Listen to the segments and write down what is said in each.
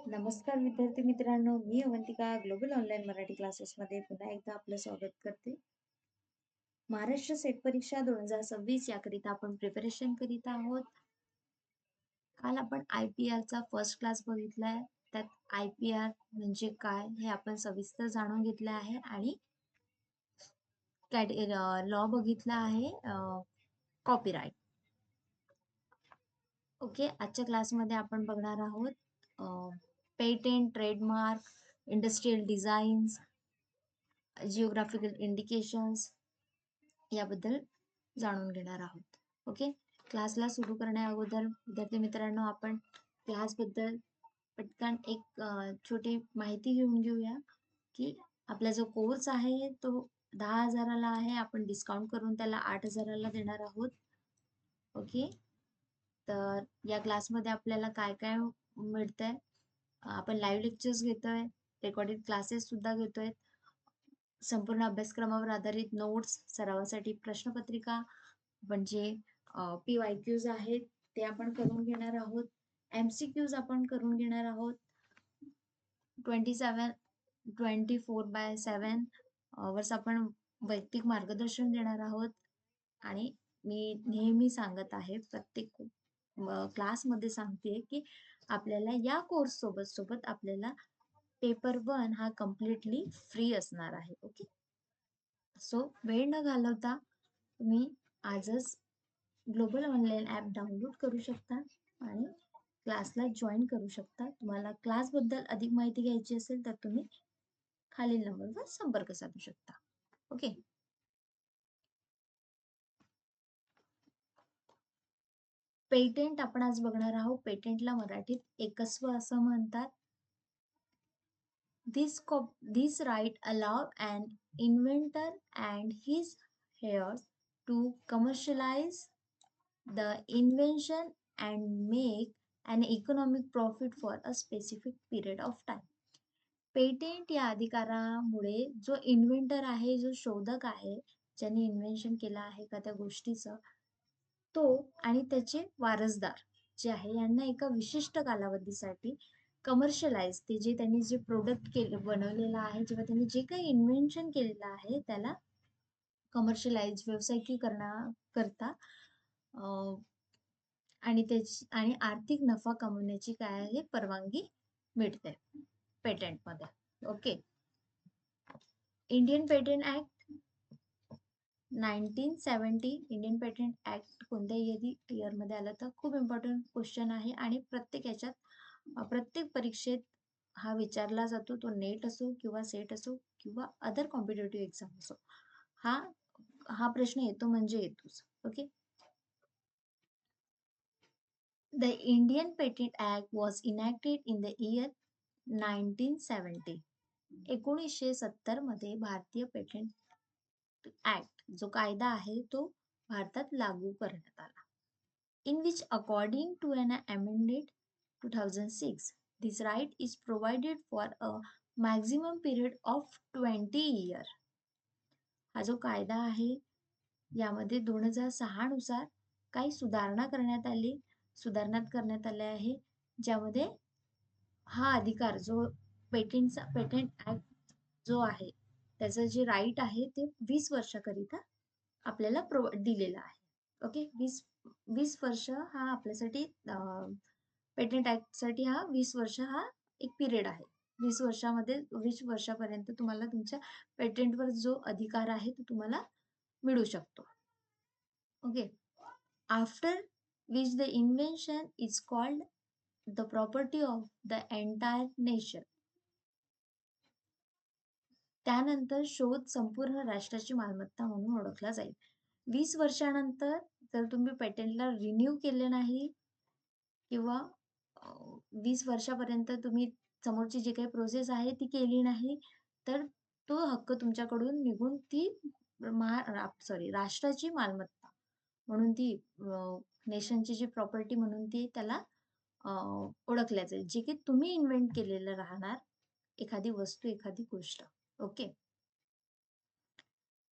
नमस्कार विद्यार्थी मित्रांनो, मी अवंतिका ग्लोबल ऑनलाईन मराठी क्लासेसमध्ये पुन्हा एकदा आपलं स्वागत करते. महाराष्ट्र सेट परीक्षा 2026 याकरिता आपण प्रिपरेशन करीत आहोत. काल आपण IPRचा फर्स्ट क्लास बघितलाय. त्यात IPR म्हणजे काय हे आपण सविस्तर जाणून घेतले आहे आणि लॉ बघितला आहे, कॉपीराईट. ओके, आजच्या क्लासमध्ये आपण बघणार आहोत patent, trademark, industrial designs, geographical indications याबद्दल जाणून घेणार आहोत. ओके, क्लासला सुरू करण्या अगोदर विद्यार्थी मित्रांनो, आपण क्लासबद्दल पटकन एक छोटी माहिती घेऊन घेऊया की आपला जो कोर्स आहे तो 10,000ला आहे. आपण डिस्काउंट करून त्याला 8,000ला देणार आहोत. ओके, तर या क्लासमध्ये आपल्याला काय काय मिळतंय? आपण लाईव्ह लेक्चर्स घेतोय, रेकॉर्डेड क्लासेस सुद्धा घेतोय, संपूर्ण अभ्यासक्रमावर आधारित नोट्स, सरावासाठी प्रश्नपत्रिका, म्हणजे PYQs आहेत ते आपण करून घेणार आहोत. MCQs आपण करून घेणार आहोत. 24/7 वर्ष आपण वैयक्तिक मार्गदर्शन देणार आहोत. आणि मी नेहमी सांगत आहे, प्रत्येक क्लासमध्ये सांगते की आपल्याला या कोर्स सोबत आपल्याला पेपर 1 हा कम्प्लिटली फ्री असणार आहे. ओके, सो वेळ न घालवता तुम्ही आजच ग्लोबल ऑनलाईन ॲप डाउनलोड करू शकता आणि क्लासला जॉईन करू शकता. तुम्हाला क्लासबद्दल अधिक माहिती घ्यायची असेल तर तुम्ही खालील नंबरवर संपर्क साधू शकता. ओके, पेटेंट आपण आज बघणार आहोत. पेटेंटला मराठीत एकस्व असं म्हणतात. This right allow an inventor and his heirs to commercialize the invention and make an economic profit for a specific period of time. Patent या अधिकारामुळे जो इन्व्हेंटर आहे, जो शोधक आहे, ज्याने इन्व्हेन्शन केलं आहे का त्या गोष्टीचं, तो आणि त्याचे वारसदार जे आहे यांना एका विशिष्ट कालावधीसाठी कमर्शियलाइज, ते जे त्यांनी जे प्रोडक्ट बनवलेलं आहे, जेव्हा त्यांनी जे काही इन्व्हेन्शन केलेलं आहे त्याला कमर्शियलाइज, व्यावसायिकीकरणा करता आणि त्याची आणि आर्थिक नफा कमवण्याची काय आहे परवानगी मिळते पेटेंटमध्ये. Okay, Indian patent act 1970, Indian patent act कोणत्या इयरमध्ये आलं तर खूप इम्पॉर्टंट क्वेश्चन आहे आणि प्रत्येक परीक्षेत हा विचारला जातो. तो नेट असो किंवा सेट असो किंवा अदर कॉम्पिटेटिव्ह एक्झाम असो, हा प्रश्न येतो म्हणजे येतोच. Okay, the Indian patent act was enacted in the year 1970. 1970 मध्ये भारतीय पेटेंट ऍक्ट जो कायदा आहे तो भारतात लागू करण्यात आला. In which, according to an amended 2006, this right is provided for a maximum period of 20 years. हा जो कायदा आहे यामध्ये 2006 नुसार काही सुधारणा करण्यात आल्या आहे, ज्यामध्ये हा अधिकार जो पेटेंट ऍक्ट जो आहे त्याचं जे राईट आहे ते 20 वर्षाकरिता आपल्याला दिलेला आहे. ओके, 20 वर्ष हा आपल्यासाठी पेटेंट ऍक्ट साठी हा 20 वर्ष हा एक पिरियड आहे. 20 वर्षापर्यंत तुम्हाला तुमच्या पेटेंटवर जो अधिकार आहे तो तुम्हाला मिळू शकतो. Okay, after which the invention is called the property of the entire nation. त्यानंतर शोध संपूर्ण राष्ट्राची मालमत्ता म्हणून ओळखला जाईल. 20 वर्षानंतर जर तुम्ही पेटेंटला रिन्यू केले नाही किंवा 20 वर्षापर्यंत तुम्ही समोरची जी काही प्रोसेस आहे ती केली नाही तर तो हक्क तुमच्याकडून निघून ती राष्ट्राची मालमत्ता म्हणून, ती नेशनची जी प्रॉपर्टी म्हणून ती त्याला ओळखल्या जाईल, जे की तुम्ही इन्व्हेंट केलेलं राहणार, एखादी वस्तू, एखादी गोष्ट. Okay,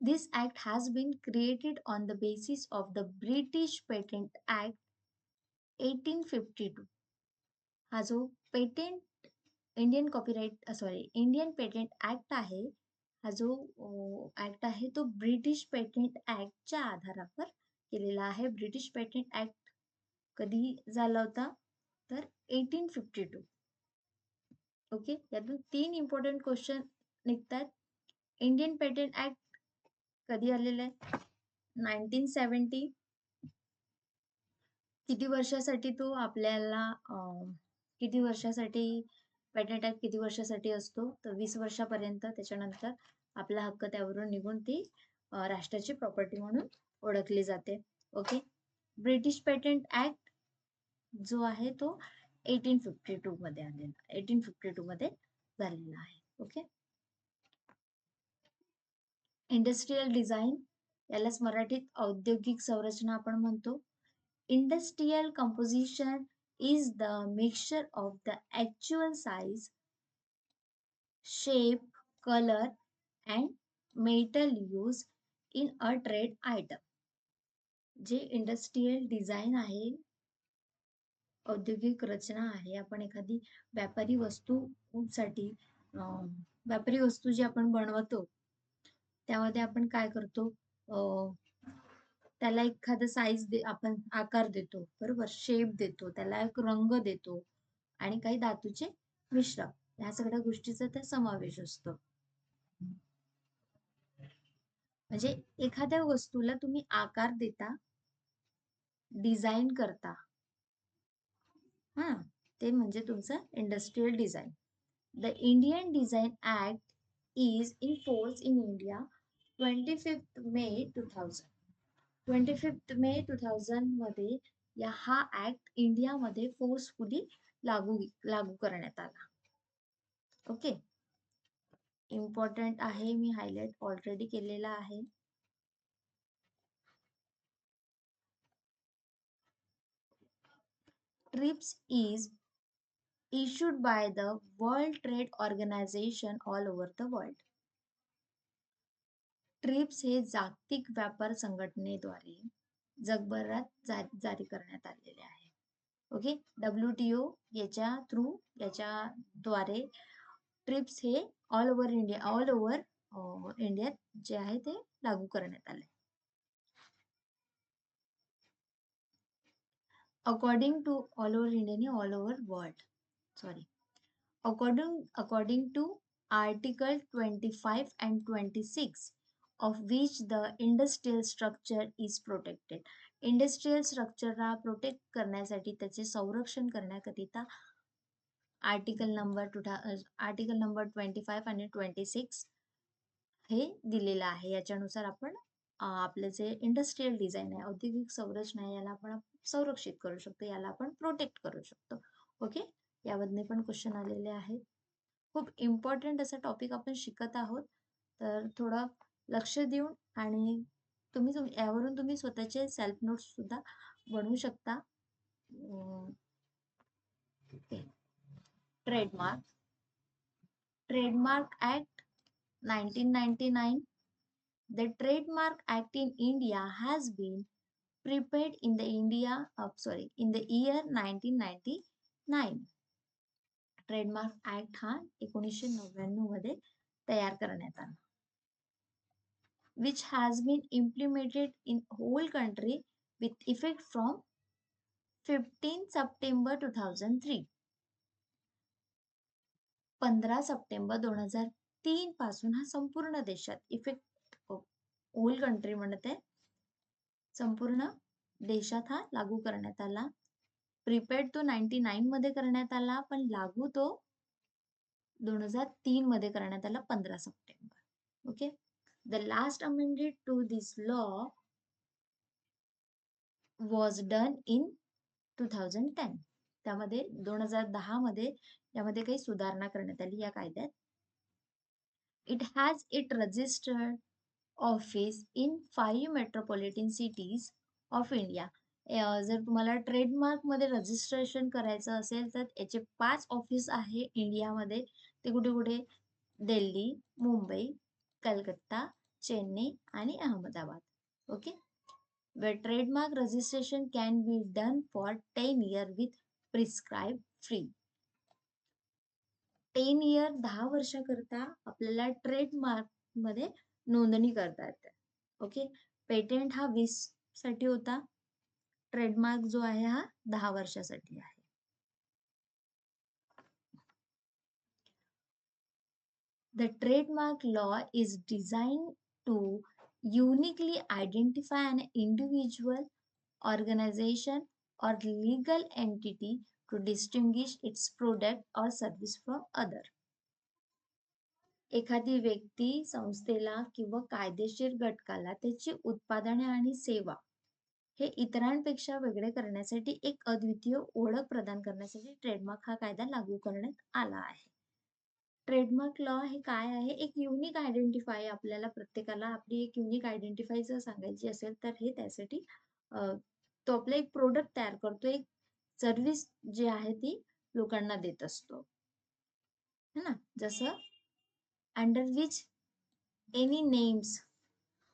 this act has been created on the basis of the British Patent Act 1852. हा जो पेटेंट इंडियन पेटेंट ऍक्ट आहे, हा जो ऍक्ट आहे तो ब्रिटिश पेटेंट ऍक्टच्या आधारावर केलेला आहे. ब्रिटिश पेटेंट ऍक्ट कधी झाला होता तर 1852. ओके, यातून 3 इम्पॉर्टंट क्वेश्चन निघतात. इंडियन पेटेंट ऍक्ट कधी आलेला आहे? 1970. किती वर्षासाठी तो आपल्याला किती वर्षासाठी पेटंट ऍक्ट किती वर्षासाठी असतो? तर 20 वर्षापर्यंत. त्याच्यानंतर आपला हक्क त्यावरून निघून ती राष्ट्राची प्रॉपर्टी म्हणून ओळखली जाते. ओके, ब्रिटिश पेटंट ऍक्ट जो आहे तो 1852 मध्ये आलेला, 1852 मध्ये झालेला आहे. ओके, इंडस्ट्रियल डिझाईन, यालाच मराठीत औद्योगिक संरचना आपण म्हणतो. Industrial composition is the mixture of the actual size, shape, color, and metal used in a trade item. जे इंडस्ट्रियल डिझाईन आहे, औद्योगिक रचना आहे, आपण एखादी व्यापारी वस्तूसाठी व्यापारी वस्तू जी आपण बनवतो त्यामध्ये आपण काय करतो, त्याला एखादा साईज आपण आकार देतो, बरोबर, शेप देतो, त्याला एक रंग देतो आणि काही धातूचे मिश्रण, ह्या सगळ्या गोष्टीचा त्या समावेश असतो. म्हणजे एखाद्या वस्तूला तुम्ही आकार देता, डिझाईन करता, हा, ते म्हणजे तुमचं industrial design. The Indian design act is in force in India 25 मे 2000. 25 मे 2000 मध्ये हा ऍक्ट इंडियामध्ये फोर्सफुली लागू करण्यात आला. ओके, इम्पॉर्टंट आहे, मी हायलाइट ऑलरेडी केलेला आहे. Trips is issued by the World Trade Organization all over the world. TRIPS हे जागतिक व्यापार संघटनेद्वारे जगभरात जारी करण्यात आलेले आहे. ओके, WTO याच्याद्वारे ट्रिप्स हे ऑल ओव्हर इंडियात जे आहे ते लागू करण्यात आले. According to all over India, all over world, sorry, according to Article 25 and 26 of which the industrial structure is protected. Industrial स्ट्रक्चरला प्रोटेक्ट करण्यासाठी, त्याचे संरक्षण करण्याकरिता आर्टिकल नंबर 25 आणि 26 हे दिलेलं आहे. याच्यानुसार आपण आपले जे इंडस्ट्रियल डिझाईन आहे, औद्योगिक संरचना आहे, याला आपण संरक्षित करू शकतो, याला आपण प्रोटेक्ट करू शकतो. ओके, यामधले पण क्वेश्चन आलेले आहेत. खूप इम्पॉर्टंट असा टॉपिक आपण शिकत आहोत, तर थोडं लक्ष देऊन आणि यावरून तुम्ही स्वतःचे सेल्फ नोट्स सुद्धा बनवू शकता. Trademark act 1999. The Trademark Act in India has been prepared in the year 1999. Trademark act हा 1999 मध्ये तयार करण्यात आला. Which has been implemented in whole country with effect from 15 September 2003. 15 September 2003 पासून हा संपूर्ण देशात इफेक्ट, होल कंट्री म्हणते, संपूर्ण देशात हा लागू करण्यात आला. प्रिपेड तो 99 मध्ये करण्यात आला, पण लागू तो 2003 मध्ये करण्यात आला, 15 September. Okay, the last amended to this law was done in 2010. त्यामध्ये 2010 मध्ये यामध्ये काही सुधारणा करण्यात आली या कायद्यात. It has it registered office in 5 metropolitan cities of India. जर तुम्हाला ट्रेडमार्क मध्ये रजिस्ट्रेशन करायचं असेल तर याचे 5 ऑफिस आहे इंडियामध्ये. ते कुठे कुठे? दिल्ली, मुंबई, कलकत्ता, चेन्नई आणि Ahmedabad. Okay, where trademark registration can be done for 10 years with prescribe free. 10 year 10 वर्षाकरता आपल्याला ट्रेडमार्क मध्ये नोंदणी करता येते. ओके, पेटंट हा 20 साठी होता, ट्रेडमार्क जो आहे हा 10 वर्षासाठी आहे. The trademark law is designed to uniquely identify an individual, organization, or legal entity to distinguish its product or service from other. एखादी व्यक्ती, संस्थेला किंवा कायदेशीर घटकाला त्याची उत्पादने आणि सेवा हे इतरांपेक्षा वेगळे करण्यासाठी एक अद्वितीय ओळख प्रदान करण्यासाठी ट्रेडमार्क हा कायदा लागू करण्यात आला आहे. ट्रेडमार्क लॉ हे काय आहे? एक युनिक आयडेंटिफाय, आपल्याला प्रत्येकाला आपली एक युनिक आयडेंटिफाय जर सांगायची असेल तर हे त्यासाठी तो आपला एक प्रोडक्ट तयार करतो, एक सर्व्हिस जी आहे ती लोकांना देत असतो, है ना. जसं अंडर विच एनी नेम्स,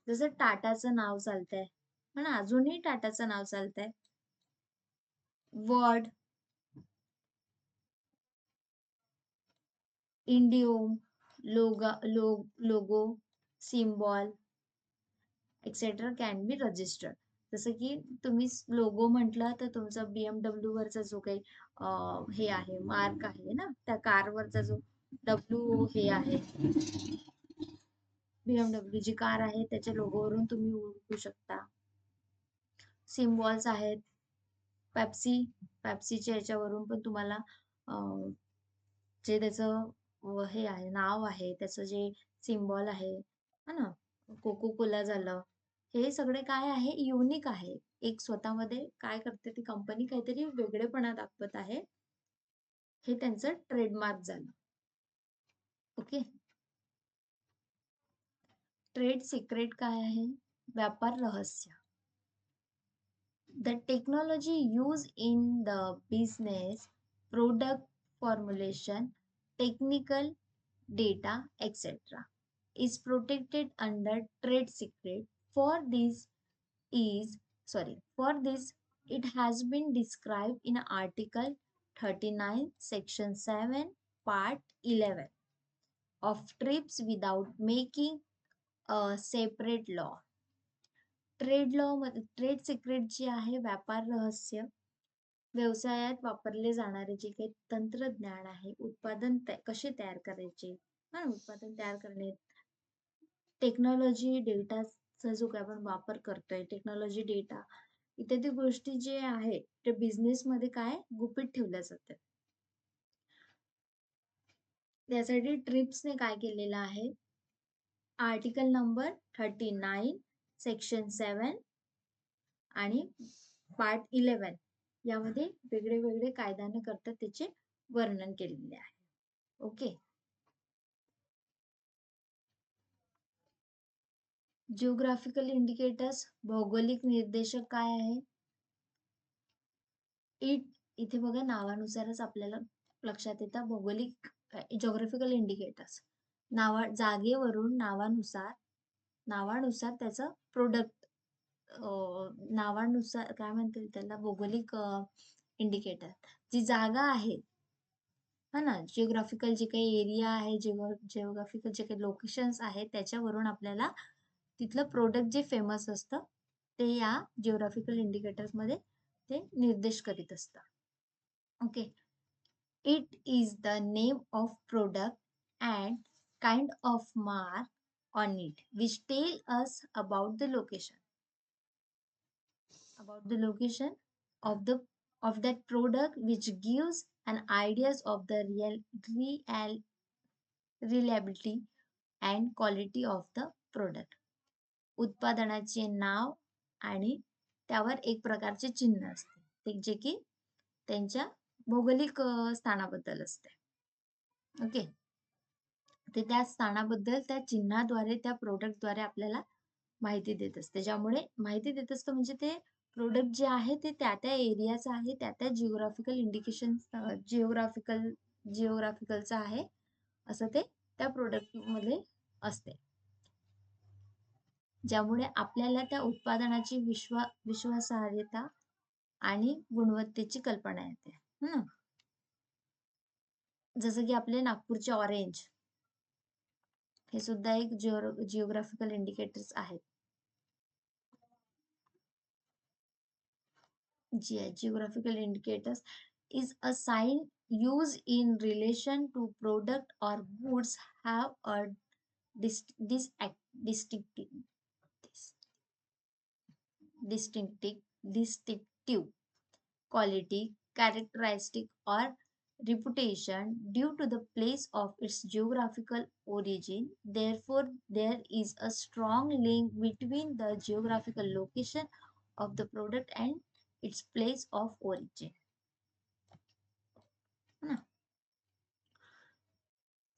जसं टाटाचं नाव चालतंय, है ना, अजूनही टाटाचं नाव चालतंय. Word, idiom, logo, symbol etcetera can be registered. जसं की तुम्ही लोगो म्हटलं तर तुमचा BMW वरचा जो काही हे आहे, मार्क आहे ना, त्या कारवरचा जो W हे आहे, BMW जी कार आहे त्याच्या लोगोवरून तुम्ही ओळखू शकता. सिम्बॉल्स आहेत, पेप्सीच्या याच्यावरून पण तुम्हाला जे त्याचं हे आहे, नाव आहे, त्याचं जे सिम्बॉल आहे, है ना, कोको कोला झालं, हे सगळे काय आहे, युनिक आहे. एक स्वतःमध्ये काय करते ती कंपनी, काहीतरी वेगळेपणा दाखवत आहे, हे त्यांचं ट्रेडमार्क झालं. ओके. ट्रेड सिक्रेट काय आहे? व्यापार रहस्य. The technology used in the business, product formulation, technical data, etc. is protected under trade secret. For this it has been described in Article 39 Section 7 Part 11 of TRIPS without making a separate law. Trade law मध्ये trade secret जे आहे, व्यापार रहस्य, व्यवसायात वापरले जाणारे जे काही तंत्रज्ञान आहे, उत्पादन कसे तयार करायचे, उत्पादन तयार करणे, टेक्नॉलॉजी, डेटाचा जो काही आपण वापर करतोय, टेक्नॉलॉजी, डेटा इत्यादी गोष्टी जे आहे ते बिझनेस मध्ये काय गुपित ठेवल्या जातात. त्यासाठी ट्रिप्सने काय केलेलं आहे, आर्टिकल नंबर 39 सेक्शन 7 आणि पार्ट 11 यामध्ये वेगळे वेगळे कायद्याने करतात त्याचे वर्णन केलेले आहे. ओके. जिओग्राफिकल इंडिकेटर्स, भौगोलिक निर्देशक काय आहे? इथे बघा, नावानुसारच आपल्याला लक्षात येतं भौगोलिक, जिओग्राफिकल इंडिकेटर्स जागेवरून नावानुसार त्याचं प्रोडक्ट, नावानुसार काय म्हणतील त्याला, भौगोलिक इंडिकेटर, जी जागा आहे, हा ना, जिओग्राफिकल जे काही एरिया आहे, जिओग्राफिकल जे काही लोकेशन्स आहेत त्याच्यावरून आपल्याला तिथलं प्रोडक्ट जे फेमस असतं ते या जिओग्राफिकल इंडिकेटर्स मध्ये ते निर्देश करीत असतं. Okay. It is the name of product and kind of mark on it which tell us about the location of that product, which gives an ideas of the reliability and quality of the product. उत्पादनाचे नाव आणि त्यावर एक प्रकारचे चिन्ह असते, जे की त्यांच्या भौगोलिक स्थानाबद्दल असते. ओके. ते त्या स्थानाबद्दल त्या चिन्हाद्वारे, त्या प्रोडक्टद्वारे आपल्याला माहिती देत असते. ज्यामुळे माहिती देत असतं म्हणजे ते प्रोडक्ट जे आहे ते त्या त्या एरियाचं आहे, त्या त्या जिओग्राफिकल इंडिकेशन, जिओग्राफिकलचं आहे असं ते त्या प्रोडक्ट मध्ये असते, ज्यामुळे आपल्याला त्या उत्पादनाची विश्वासार्हता आणि गुणवत्तेची कल्पना येते. ना. जसं की आपले नागपूरचे ऑरेंज हे सुद्धा एक जिओग्राफिकल इंडिकेटर्स आहेत. Geographical indicators is a sign used in relation to product or goods have a distinctive dis- distinctive distinctive quality, characteristic, or reputation due to the place of its geographical origin. Therefore, there is a strong link between the geographical location of the product and its place of origin.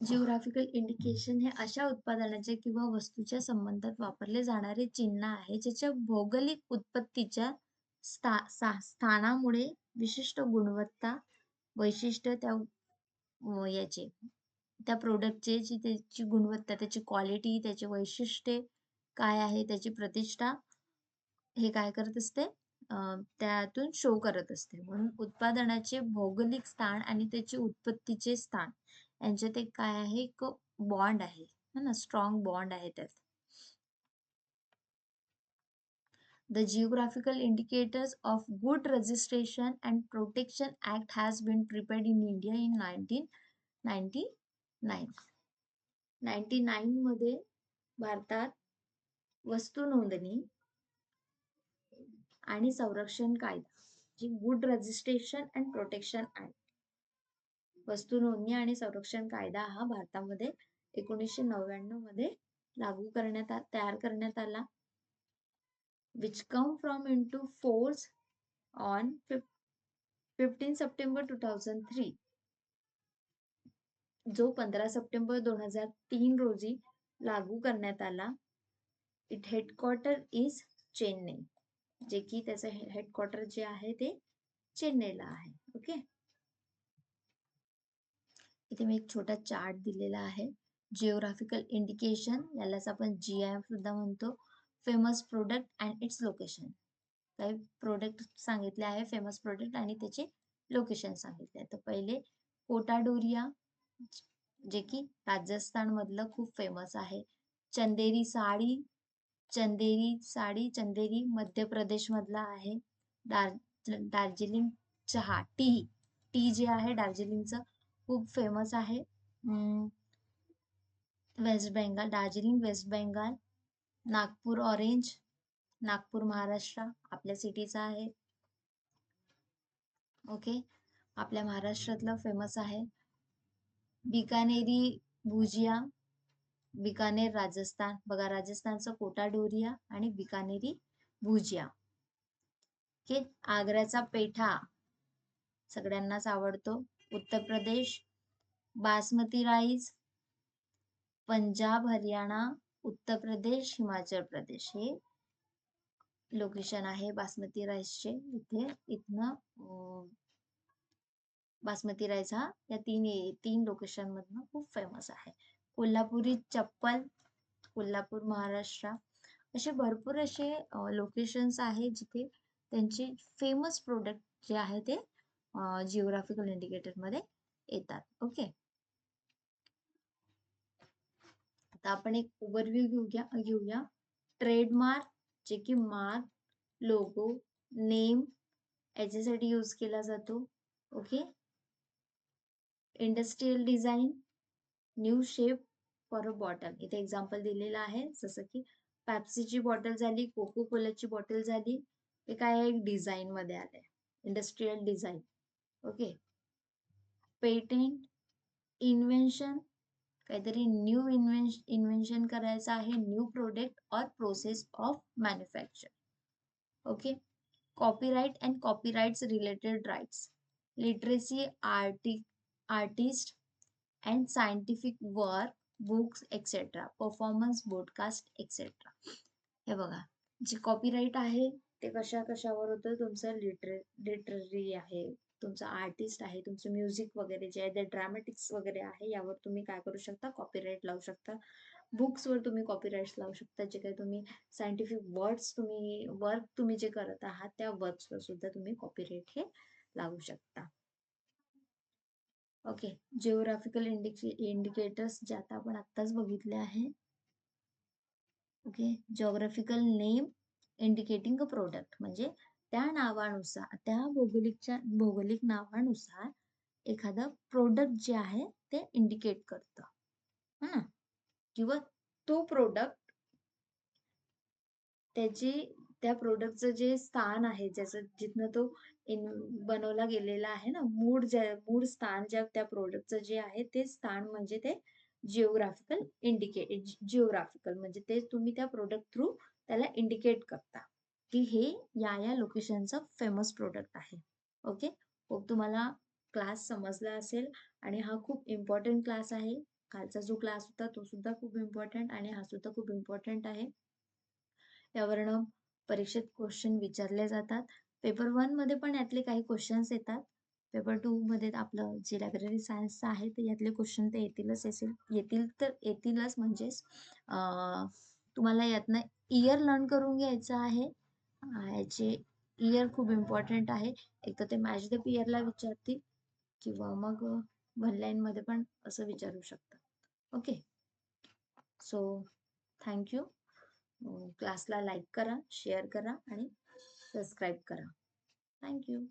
Geographical indication हे अशा उत्पादनाचे किंवा वस्तूच्या संबंधात वापरले जाणारे चिन्ह आहे ज्याच्या भौगोलिक उत्पत्तीच्या स्थानामुळे विशिष्ट गुणवत्ता वैशिष्ट्य याचे त्या प्रोडक्टचे जी त्याची गुणवत्ता त्याची क्वालिटी त्याचे वैशिष्ट्ये काय आहे त्याची प्रतिष्ठा हे काय करत असते त्यातून शो करत असते. म्हणून उत्पादनाचे भौगोलिक स्थान आणि त्याचे उत्पत्तीचे स्थान यांच्यात एक काय आहे एक बॉन्ड आहे ना स्ट्रॉंग बॉन्ड आहे त्यात. The geographical indicators of good registration and protection act has been prepared in India in 1999. 99 मध्ये भारतात वस्तू नोंदणी आणि संरक्षण कायदा G good registration and protection act वस्तू नोंदणी आणि संरक्षण कायदा हा भारतामध्ये 1999 मध्ये लागू तयार करण्यात आला. which come from into force on 15 September 2003 जो 15 सप्टेंबर 2003 रोजी लागू करण्यात आला. इट हेडक्वार्टर इज चेन्नई जे की त्याचं हेडक्वार्टर जे आहे ते चेन्नईला आहे. ओके इथे मी एक छोटा चार्ट दिलेला आहे. जिओग्राफिकल इंडिकेशन यालाच आपण GIF सुद्धा म्हणतो. Famous product and its location काही प्रोडक्ट सांगितले आहे फेमस प्रोडक्ट आणि त्याचे लोकेशन सांगितले. तर पहिले कोटाडोरिया जे की राजस्थान मधलं खूप फेमस आहे. चंदेरी साडी चंदेरी मध्य प्रदेश मधला आहे. दार्जिलिंग चहा टी जे आहे दार्जिलिंगचं खूप फेमस आहे. West Bengal Darjeeling West Bengal. Nagpur orange Nagpur Maharashtra आपल्या सिटीचा आहे. ओके आपल्या महाराष्ट्रातलं फेमस आहे. बिकानेरी भुजिया बिकानेर राजस्थान बघा राजस्थानचं कोटाडोरिया आणि बिकानेरी भुजिया. ओके आग्र्याचा पेठा सगळ्यांनाच आवडतो. उत्तर प्रदेश बासमती राईस पंजाब हरियाणा उत्तर प्रदेश हिमाचल प्रदेश हे लोकेशन आहे बासमती राईसचे. इथनं बासमती राईस हा या तीन लोकेशन मधनं खूप फेमस आहे. कोल्हापुरी चप्पल कोल्हापूर महाराष्ट्र असे भरपूर असे लोकेशन्स आहेत जिथे त्यांचे फेमस प्रोडक्ट जे आहे ते जिओग्राफिकल इंडिकेटर मध्ये येतात. ओके आता आपण एक ओव्हरव्ह्यू घेऊया. ट्रेडमार्क जे की मार्क लोगो नेम याच्यासाठी यूज केला जातो. Okay industrial design new shape for a bottle इथे एक्झाम्पल दिलेलं आहे. जसं की पॅप्सीची बॉटल झाली कोको कोलाची बॉटल झाली हे काय एक डिझाईन मध्ये आलंय industrial design. Okay patent invention काहीतरी न्यू इन्व्हेन्शन करायचं आहे. न्यू प्रोडक्ट और process of manufacture. Okay copyright and copyrights related rights literacy artist and scientific work books etcetera performance broadcast etcetera. हे बघा जे कॉपीराइट आहे ते कशावर होतं तुमचं लिटररी आहे तुमचं आर्टिस्ट आहे तुमचं म्युझिक वगैरे जे आहे ते ड्रामॅटिक्स वगैरे आहे यावर तुम्ही काय करू शकता कॉपीराइट लावू शकता. बुक्सवर तुम्ही कॉपीराइट्स लावू शकता. जे काही तुम्ही सायंटिफिक वर्क तुम्ही जे करत आहात त्या वर्क्सवर सुद्धा तुम्ही कॉपीराइट हे लावू शकता. ओके. जिओग्राफिकल इंडिकेटर्स जे आता आपण आत्ताच बघितले आहे. Okay. Geographical name indicating a product म्हणजे त्या नावानुसार, त्या भौगोलिक नावानुसार एखादं प्रोडक्ट जे आहे ते इंडिकेट करतं. है ना? किंवा तो प्रोडक्ट त्याची त्या प्रोडक्टचं जे स्थान आहे, ज्याचं जिथनं तो इन बनवला गेलेला आहे ना, मूळ स्थान ज्या त्या प्रोडक्टचं जे आहे ते स्थान म्हणजे ते जिओग्राफिकल म्हणजे ते तुम्ही त्या प्रोडक्ट थ्रू त्याला इंडिकेट करता, की हे या लोकेशनचं फेमस प्रोडक्ट आहे. ओके. होप तुम्हाला क्लास समजला असेल आणि हा खूप इम्पॉर्टंट क्लास आहे. कालचा जो क्लास होता तो सुद्धा खूप इम्पॉर्टंट आणि हा सुद्धा खूप इम्पॉर्टंट आहे. यावरनं परीक्षेत क्वेश्चन विचारले जातात. पेपर 1 मध्ये पण यातले काही क्वेश्चन्स येतात. पेपर 2 मध्ये आपलं जे लायब्ररी सायन्सचं आहे तर यातले क्वेश्चन ते येतील तर येतीलच म्हणजेच तुम्हाला यातनं इयर लर्न करून घ्यायचं आहे. याचे इयर खूप इम्पॉर्टंट आहे. एक तर ते मॅच द पिअरला विचारतील किंवा मग वन लाईनमध्ये पण असं विचारू शकतात. ओके. So thank you. क्लासला लाईक करा, शेअर करा आणि सबस्क्राईब करा. Thank you.